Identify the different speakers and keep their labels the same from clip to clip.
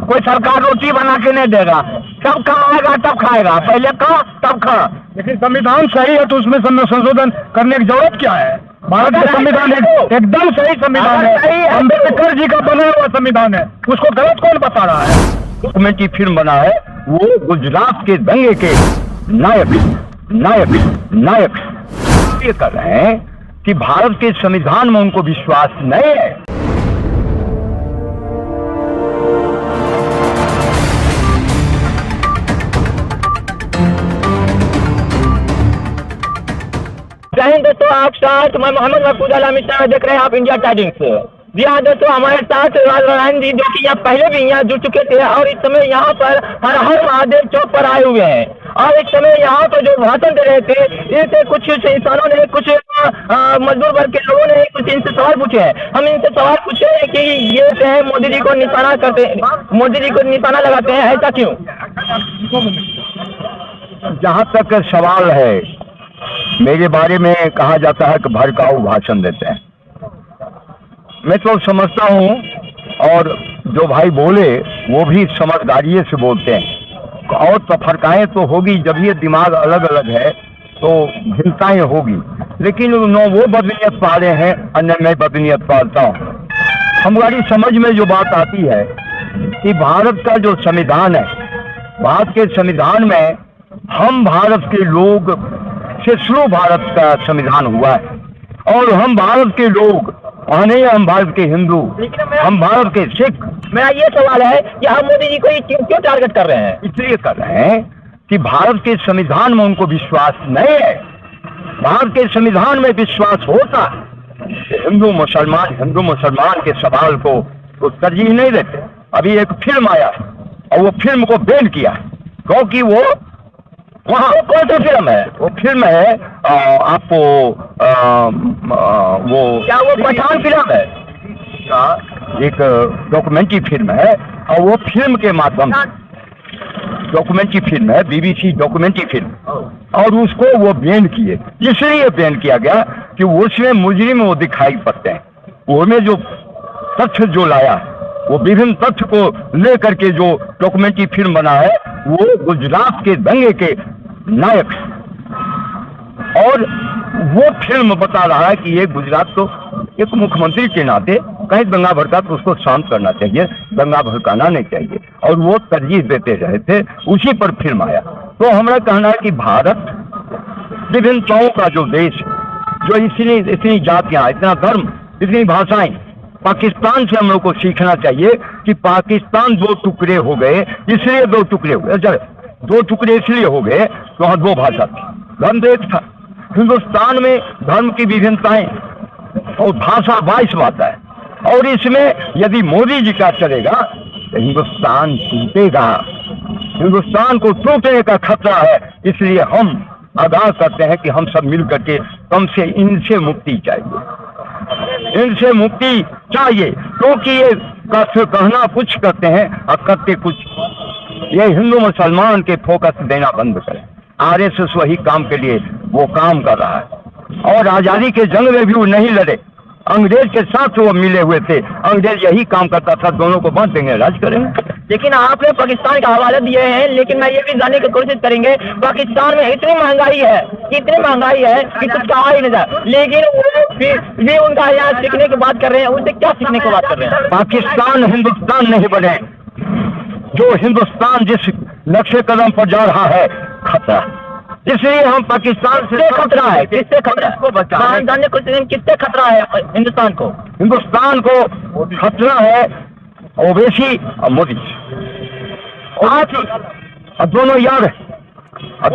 Speaker 1: कोई सरकार रोटी बना के नहीं देगा, सब कमाएगा तब खाएगा, पहले खा तब खा।
Speaker 2: लेकिन संविधान सही है तो उसमें संशोधन करने की जरूरत क्या है? भारत का संविधान एकदम सही संविधान है, अम्बेडकर जी का बना हुआ संविधान है, उसको गलत कौन बता रहा है?
Speaker 1: डॉक्यूमेंट्री फिल्म बना है, वो गुजरात के दंगे के नायक ये कर रहे हैं कि भारत के संविधान में उनको विश्वास नहीं है। जय हिंद दोस्तों, आप साथ मैं मोहम्मद महफूज आलम देख रहे हैं आप इंडिया टाइम्स। जी हाँ दोस्तों, हमारे साथ राजनारायण जी जो कि यहाँ पहले भी यहाँ जुड़ चुके थे और इस समय यहाँ पर हर हर महादेव चौक पर आए हुए हैं और इस समय यहाँ पर जो भाषण दे रहे थे इनसे कुछ इंसानों ने, कुछ मजदूर वर्ग के लोगों ने कुछ इनसे सवाल पूछे हैं। हम इनसे सवाल पूछे हैं कि ये जो है मोदी जी को निशाना करते हैं, मोदी जी को निशाना लगाते हैं, ऐसा क्यों? जहाँ तक सवाल है, मेरे बारे में कहा जाता है कि भड़काऊ भाषण देते हैं। मैं तो समझता हूँ, और जो भाई बोले वो भी समझदारी से बोलते हैं, और तफरकाएं तो होगी, जब ये दिमाग अलग अलग है तो भिन्नताएं होगी, लेकिन वो बदनीयत पाले हैं, अन्य मैं बदनीयत पालता हूँ। हमारी समझ में जो बात आती है कि भारत का जो संविधान है, भारत के संविधान में हम भारत के लोग से शुरू भारत का संविधान हुआ है, और हम भारत के लोग नहीं, हम भारत के हिंदू, हम भारत के सिख। मेरा ये सवाल है कि हम मोदी जी को क्यों टारगेट कर रहे हैं? इसलिए कर रहे हैं कि भारत के संविधान में उनको विश्वास नहीं है। भारत के संविधान में विश्वास होता हिंदू मुसलमान के सवाल को तो तरजीह नहीं देते। अभी एक फिल्म आया और वो फिल्म को बैन किया क्योंकि वो वहाँ कौन सी फिल्म है? वो फिल्म है आपको वो क्या वो पठान फिल्म है का एक डॉक्यूमेंट्री फिल्म है, और वो फिल्म के माध्यम से डॉक्यूमेंट्री फिल्म है, BBC डॉक्यूमेंट्री फिल्म, और उसको वो बैन किए। इसलिए बैन किया गया कि उसमें मुजरिम वो दिखाई पड़ते हैं। उसमें जो तथ्य जो लाया, वो विभिन्न तथ्य को लेकर के जो डॉक्यूमेंट्री फिल्म बना है, वो गुजरात के दंगे के नायक, और वो फिल्म बता रहा है कि ये गुजरात तो एक मुख्यमंत्री के नाते कहीं दंगा भड़का तो उसको शांत करना चाहिए, दंगा भड़काना नहीं चाहिए, और वो तरजीह देते रहे थे, उसी पर फिल्म आया। तो हमारा कहना है कि भारत विभिन्नताओं का जो देश, जो इतनी जातियां, इतना धर्म, इतनी भाषाएं, पाकिस्तान से हम लोग को सीखना चाहिए कि पाकिस्तान दो टुकड़े हो गए, इसलिए दो टुकड़े हो गए। दो टुकड़े इसलिए हो गए तो वहाँ दो भाषा थी, धर्म एक था। हिंदुस्तान में धर्म की विभिन्नताएं और भाषा 22 बात है, और इसमें यदि मोदी जी का चलेगा तो हिंदुस्तान टूटेगा, हिंदुस्तान को टूटने का खतरा है। इसलिए हम आगाह करते हैं कि हम सब मिल करके कम से इनसे मुक्ति चाहिए, इनसे मुक्ति चाहिए, क्योंकि ये कहना कुछ करते हैं और करते कुछ। ये हिंदू मुसलमान के फोकस देना बंद करें। RSS वही काम के लिए वो काम कर रहा है, और आजादी के जंग में भी वो नहीं लड़े, अंग्रेज के साथ वो मिले हुए थे, अंग्रेज यही काम करता था, दोनों को बांट देंगे, राज करेंगे। लेकिन आपने पाकिस्तान का हवाला दिए हैं, लेकिन मैं ये भी जानने की कोशिश करेंगे, पाकिस्तान में इतनी महंगाई है कि कुछ कहा ही नहीं जाए, लेकिन वो फिर भी उनका यहाँ सीखने की बात कर रहे हैं। उनसे क्या सीखने की बात कर रहे हैं? पाकिस्तान हिंदुस्तान नहीं बने, जो हिंदुस्तान जिस नक्शे कदम पर जा रहा है खतरा, इसलिए हम पाकिस्तान से खतरा है। किससे खतरा है? जानने को किससे खतरा है? हिंदुस्तान को खतरा है ओवैसी और मोदी, और दोनों यार हैं। आप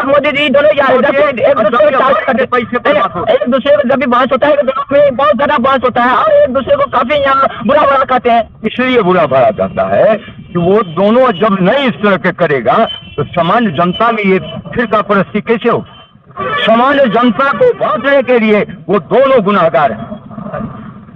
Speaker 1: मोदी जी दोनों यार, एक दूसरे को जब भी बहस होता है तो दोनों में बहुत ज्यादा बहस होता है, और एक दूसरे को काफी यहाँ बुरा भला कहते हैं। इसलिए बुरा भला कहता है कि वो दोनों जब नहीं इस तरह के करेगा तो सामान्य जनता में ये फिरका परस्ती कैसे हो? सामान्य जनता को बांटने के लिए वो दोनों गुनाहगार हैं,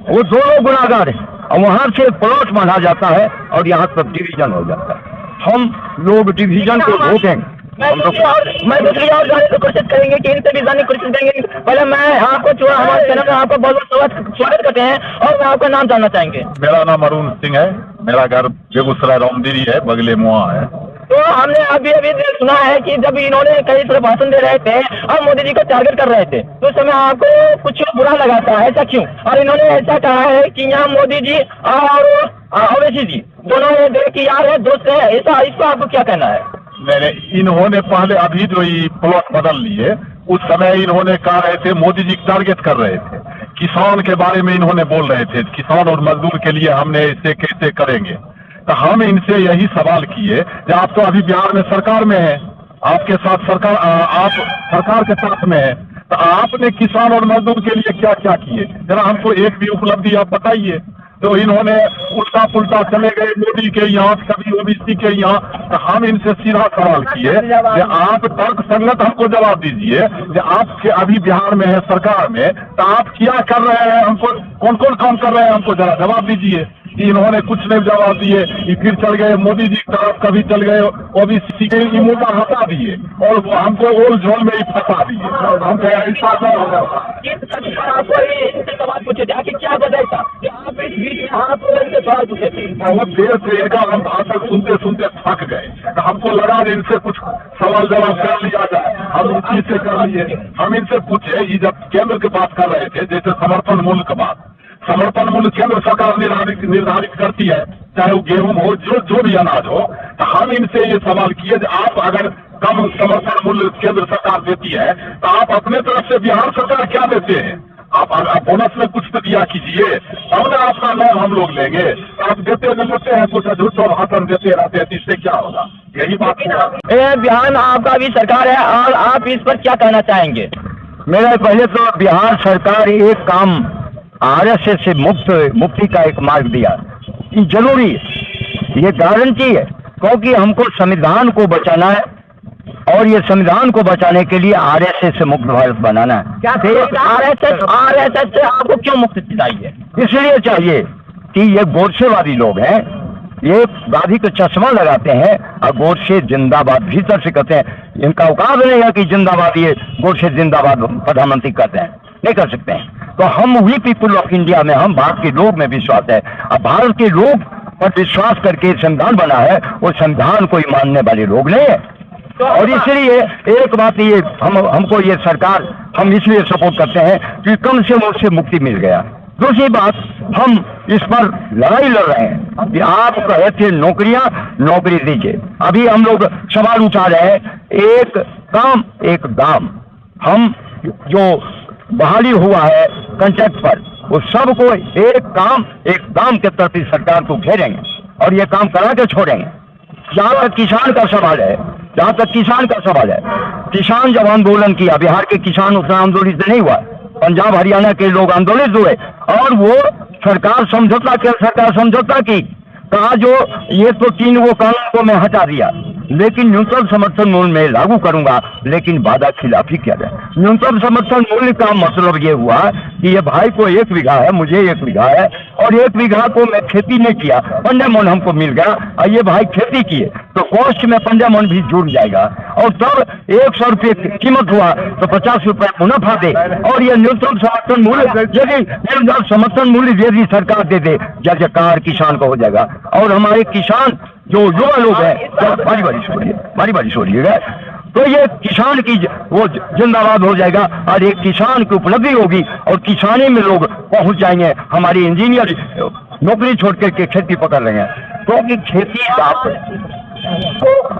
Speaker 1: वो दोनों गुनाहगार हैं, और वहां से प्लॉट बांधा जाता है और यहाँ पर डिवीजन हो जाता है। हम लोग डिवीजन को रोकेंगे, हम तो
Speaker 3: मैं दूसरी और जाने की कोशिश करेंगे कि इनसे भी जानने की कोशिश करेंगे। पहले मैं आपको हमारे चैनल में आपका बहुत बहुत स्वागत करते हैं और मैं आपका नाम जानना चाहेंगे।
Speaker 2: मेरा नाम अरुण सिंह है, मेरा घर बेगूसराय रामदीरी है, बगले मुआ है।
Speaker 3: तो हमने अभी सुना है कि जब इन्होंने कई तरह भाषण दे रहे थे और मोदी जी को टारगेट कर रहे थे तो उस समय आपको कुछ बुरा लगा था, ऐसा क्यों? और इन्होंने ऐसा कहा है कि यहाँ मोदी जी और अवैसी जी दोनों देश की यार है, दोस्त है, ऐसा इसको आपको क्या कहना है?
Speaker 2: मैंने इन्होंने पहले अभी जो ये प्लॉट बदल लिए उस समय इन्होंने कहा रहे थे मोदी जी टारगेट कर रहे थे, किसान के बारे में इन्होंने बोल रहे थे, किसान और मजदूर के लिए हमने इसे कैसे करेंगे। तो हम इनसे यही सवाल किए कि आप तो अभी बिहार में सरकार में है, आपके साथ सरकार, आप सरकार के साथ में है, तो आपने किसान और मजदूर के लिए क्या क्या किए, जरा हमको एक भी उपलब्धि आप बताइए। तो इन्होंने उल्टा पुल्टा चले गए मोदी के यहाँ, कभी ओबीसी के यहाँ। तो हम इनसे सीधा सवाल किए कि आप तर्क संगत हमको जवाब दीजिए कि आप अभी बिहार में है सरकार में, तो आप क्या कर रहे हैं, हमको कौन कौन काम कर रहे हैं, हमको जरा जवाब दीजिए। इन्होंने कुछ नहीं जवाब दिए, ये फिर चल गए मोदी जी की तरफ, कभी चल गए ओबीसी के मुद्दा हटा दिए और वो हमको ओल झोल में ही फंसा दिए। हमको ऐसा
Speaker 3: आपको इनसे सवाल पूछे थे, आखिर क्या वजह था कि आप इस बीच में आप इनसे सवाल पूछे थे?
Speaker 2: बहुत देर से इनका हम भाषण सुनते सुनते थक गए, तो हमको लगा कि इनसे कुछ सवाल जवाब कर लिया जाए। हम उसी से कर लिए। हम इनसे पूछे, ये जब केंद्र की बात कर रहे थे, जैसे समर्थन मूल्य की बात, समर्थन मूल्य केंद्र सरकार निर्धारित करती है, चाहे वो गेहूं हो, जो भी अनाज हो। तो हम इनसे ये सवाल किए कि आप अगर कम समर्थन मूल्य केंद्र सरकार देती है तो आप अपने तरफ से बिहार सरकार क्या देते हैं? आप बोनस में कुछ तो दिया कीजिए, तब ना आपका नाम हम लोग लेंगे। आप देते नहीं हैं, कुछ झूठा भाषण देते रहते हैं, तो इससे क्या होगा? यही बात है।
Speaker 3: बिहार में आपका भी सरकार है और आप इस पर क्या कहना चाहेंगे?
Speaker 1: मेरा पहले तो बिहार सरकार एक काम आरएसएस से मुक्ति का एक मार्ग दिया, ये जरूरी है, ये गारंटी है, क्योंकि हमको संविधान को बचाना है और ये संविधान को बचाने के लिए आरएसएस से मुक्त भारत बनाना है।
Speaker 3: क्या आरएसएस से आपको क्यों मुक्ति चाहिए?
Speaker 1: इसलिए चाहिए कि ये गोडसेवादी लोग हैं, ये गांधी का चश्मा लगाते हैं और गोडसे जिंदाबाद भीतर से कहते हैं। इनका औकात नहीं है कि जिंदाबाद, ये गोडसे जिंदाबाद प्रधानमंत्री कहते हैं, नहीं कर सकते हैं। तो हम वी पीपुल ऑफ इंडिया में, हम भारत के लोग में विश्वास है। अब भारत के लोग पर विश्वास करके संविधान बना है, वो संविधान को ही मानने वाले लोग नहीं है। और इसलिए एक बात ये, हमको ये सरकार हम इसलिए सपोर्ट करते हैं कि कम से कम उससे मुक्ति मिल गया। दूसरी बात, हम इस पर लड़ाई लड़ रहे हैं कि आप कहे थे नौकरी दीजिए। अभी हम लोग सवाल उठा रहे हैं, एक काम एक दाम। हम जो बहाली हुआ है कॉन्ट्रैक्ट पर, वो सबको एक काम एक दाम के तरफ सरकार को घेरेंगे और ये काम करा के छोड़ेंगे। जहाँ तक किसान का सवाल है, किसान जब आंदोलन किया, बिहार के किसान उतना आंदोलित नहीं हुआ, पंजाब हरियाणा के लोग आंदोलित हुए और वो सरकार समझौता की, कहा जो ये तो 3 वो कानून को मैं हटा दिया, लेकिन न्यूनतम समर्थन मूल्य में लागू करूंगा, लेकिन वादा खिलाफी किया गया। न्यूनतम समर्थन मूल्य का मतलब ये हुआ कि ये भाई को 1 बीघा है, मुझे 1 बीघा है, और 1 बीघा को मैं खेती नहीं किया, 15 मन हमको मिल गया, और ये भाई खेती किए तो कॉस्ट में 15 मन भी जुड़ जाएगा, और तब 100 रुपये कीमत हुआ तो 50 रुपये मुनाफा दे। और ये न्यूनतम समर्थन मूल्य यदि सरकार दे दे, जयकार किसान को हो जाएगा। और हमारे किसान जो युवा लोग हैं, बारी बारी छोड़िएगा, तो ये किसान की वो जिंदाबाद हो जाएगा और एक किसान की उपलब्धि होगी और किसानी में लोग पहुंच जाएंगे। हमारे इंजीनियर नौकरी छोड़ करके खेती पकड़ रहे हैं, क्योंकि खेती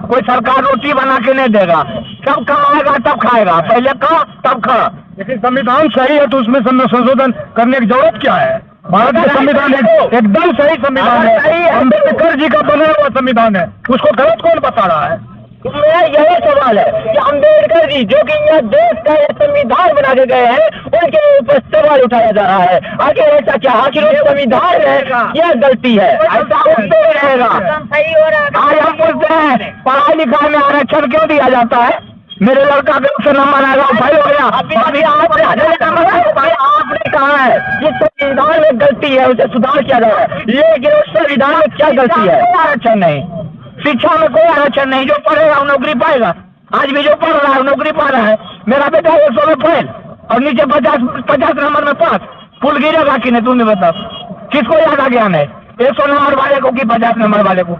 Speaker 1: कोई सरकार रोटी बना के नहीं देगा, सब कमाएगा तब खाएगा, पहले खा तब खा।
Speaker 2: लेकिन संविधान सही है तो उसमें संशोधन करने की जरूरत क्या है? भारत का संविधान एकदम सही संविधान है, अम्बेडकर जी का बना हुआ संविधान है, उसको गलत कौन बता रहा है?
Speaker 3: मेरा यही सवाल है कि अम्बेडकर जी जो कि यह देश का संविधान बना के गए हैं, उनके ऊपर सवाल उठाया जा रहा है। आखिर ऐसा क्या? आखिर संविधान है यह गलती है? ऐसा उनको रहेगा। आज हम पूछते हैं पढ़ाई लिखाई में आरक्षण क्यों दिया जाता है? मेरे लड़का के उससे नंबर आएगा, भाई हो गया। अभी आपने कहा है जिस संविधान में गलती है उसे सुधार किया जा रहा है, ये उस संविधान में क्या गलती है? आरक्षण नहीं, शिक्षा में कोई आरक्षण नहीं, जो पढ़ेगा वो नौकरी पाएगा। आज भी जो पढ़ रहा है नौकरी पा रहा है, मेरा बेटा 100 में फेल और नीचे 50 नंबर में पास, पुल गिरेगा कि नहीं तुम बताओ? किसको ज्यादा ज्ञान है, 100 नंबर वाले को कि 50 नंबर वाले को?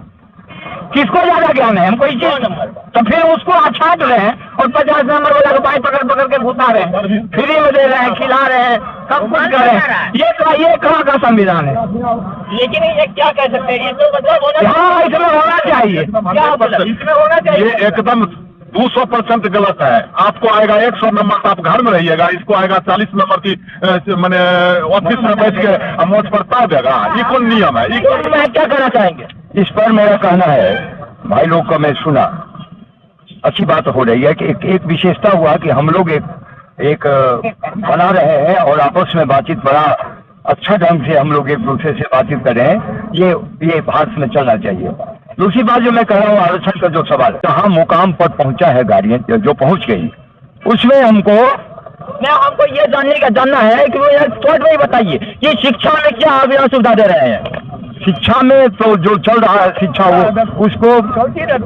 Speaker 3: किसको ज्यादा ज्ञान है? हमको इसी तो फिर उसको छाट रहे हैं और 50 नंबर वाला को बाई पकड़ के घुसा रहे हैं, फ्री में दे रहे हैं, खिला रहे हैं, सब कुछ कर रहे हैं। ये कहाँ का संविधान है? लेकिन ये क्या कह सकते हैं, ये तो मतलब हाँ इसमें होना चाहिए, क्या मतलब इसमें होना चाहिए?
Speaker 2: ये एकदम 200% गलत है। आपको आएगा 100 नंबर तो आप घर में रहिएगा, इसको आएगा 40 नंबर की मैंने ऑफिस में बैठ के मौज पर पा देगा। ये कौन नियम है?
Speaker 3: मैं क्या कहना चाहेंगे
Speaker 1: इस पर मेरा कहना है, भाई लोग का मैं सुना, अच्छी बात हो रही है कि एक विशेषता हुआ कि हम लोग एक बना रहे हैं और आपस में बातचीत बड़ा अच्छा ढंग से हम लोग एक दूसरे से बातचीत कर रहे हैं। ये भारत में चलना चाहिए। दूसरी बात जो मैं कह रहा हूँ, आरक्षण का जो सवाल है, जहाँ मुकाम पर पहुंचा है गाड़ियां जो पहुंच गई, उसमें हमको ये जानना है कि वो यार थोड़ा में ही बताइए कि शिक्षा में क्या आप यहाँ सुविधा दे रहे हैं? शिक्षा में तो जो चल रहा है शिक्षा वो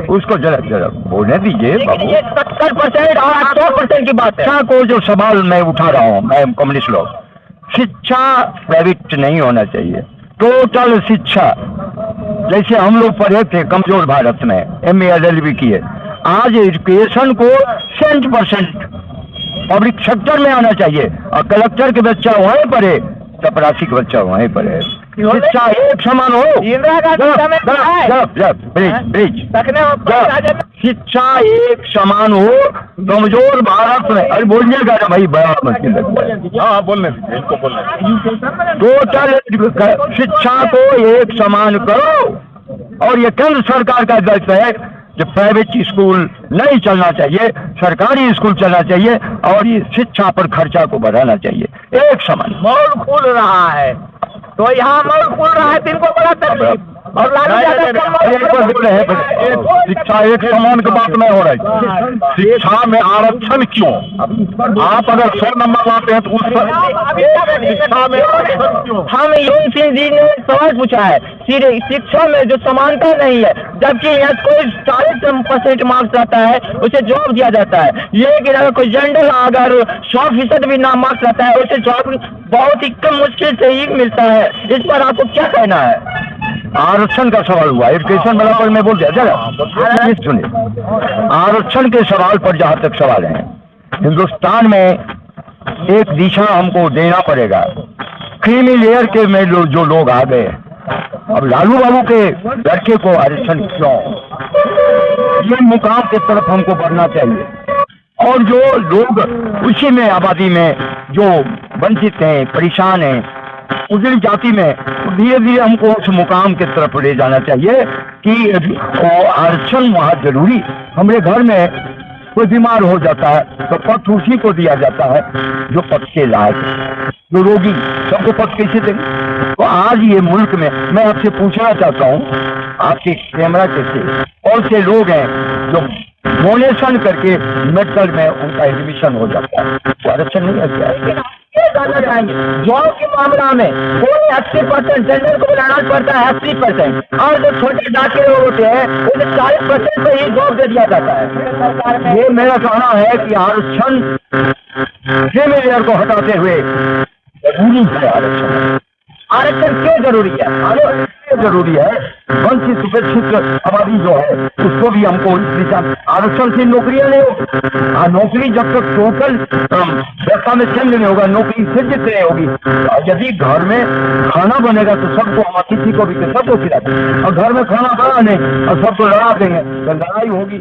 Speaker 1: उसको जरा बोलने दीजिए बाबू।
Speaker 3: ये 70% और 100% की बात है।
Speaker 1: शिक्षा को जो सवाल मैं उठा रहा हूँ, मैं कम्युनिस्ट लोग, शिक्षा प्राइवेट नहीं होना चाहिए, टोटल शिक्षा। जैसे हम लोग पढ़े थे कमजोर भारत में, MA LLB किए, आज एजुकेशन को 100% पब्लिक सेक्टर में आना चाहिए और कलेक्टर के बच्चा वहीं पढ़े, चपरासी का बच्चा वहीं पढ़े। शिक्षा एक समान हो, शिक्षा एक समान हो कमजोर भारत में। अरे बोलिएगा ना भाई, बड़ा मुश्किल लगता है।
Speaker 2: हाँ बोलने दीजिए, इनको बोलने दीजिए।
Speaker 1: टोटल शिक्षा को एक समान करो और ये केंद्र सरकार का दायित्व है कि प्राइवेट स्कूल नहीं चलना चाहिए, सरकारी स्कूल चलना चाहिए और ये शिक्षा पर खर्चा को बढ़ाना चाहिए एक समान।
Speaker 3: मॉल खुल रहा है तो यहाँ मॉल खुल रहा है, इनको बड़ा तकलीफ और
Speaker 2: शिक्षा एक समान की बात नहीं हो रही। शिक्षा में आरक्षण क्यों? आप अगर 100 नंबर लाते हैं तो उस शिक्षा में आरक्षण क्यों?
Speaker 3: हम यून सिंह जी ने सवाल पूछा है, शिक्षा में जो समानता नहीं है, जबकि यहाँ कोई 40% मार्क्स आता है उसे जॉब दिया जाता है, लेकिन अगर कोई जनरल अगर 100% भी ना मार्क्स आता है उसे जॉब बहुत ही कम मुश्किल से ही मिलता है। इस पर आपको क्या कहना है?
Speaker 1: आरक्षण का सवाल हुआ, एजुकेशन वाला पर मैं बोल दिया जरा सुनिए। आरक्षण के सवाल पर जहाँ तक सवाल है, हिंदुस्तान में एक दिशा हमको देना पड़ेगा। क्रीमी लेयर के में जो लोग आ गए, अब लालू बाबू के लड़के को आरक्षण क्यों? ये मुकाम की तरफ हमको बढ़ना चाहिए और जो लोग उसी में आबादी में जो वंचित हैं, परेशान हैं, उजली जाति में, धीरे धीरे हमको उस मुकाम की तरफ ले जाना चाहिए कि वो आरक्षण वहाँ जरूरी। हमारे घर में कोई बीमार हो जाता है तो पथ उसी को दिया जाता है जो पथ के लायक, जो रोगी, सबको पथ कैसे देंगे? तो आज ये मुल्क में मैं आपसे पूछना चाहता हूँ, आपके कैमरा कैसे और से लोग हैं जो डोनेशन करके मेडिकल में उनका एडमिशन हो जाता है, तो आरक्षण नहीं है क्या जानना चाहेंगे? जॉब के मामला में कोई 80% जनरल को लाना पड़ता है 80% और जो छोटे डाके लोग होते हैं उन्हें 40% पे ही जॉब दे दिया जाता है। ये मेरा कहना है कि आरक्षण क्रीमी को हटाते हुए जरूरी है आरक्षण। आरक्षण क्यों जरूरी है? आरक्षण जरूरी है, वंचित उपेक्षित आबादी जो है उसको भी हमको इस दिशा आरक्षण से नौकरियां नहीं होगी। नौकरी जब तक टोटल व्यवस्था में चेंज नहीं होगा, नौकरी सृजित नहीं होगी। यदि घर में खाना बनेगा तो सबको, हम अतिथि को भी सबको खिलाते, और घर में खाना बना नहीं और सबको लड़ा देंगे तो लड़ाई होगी।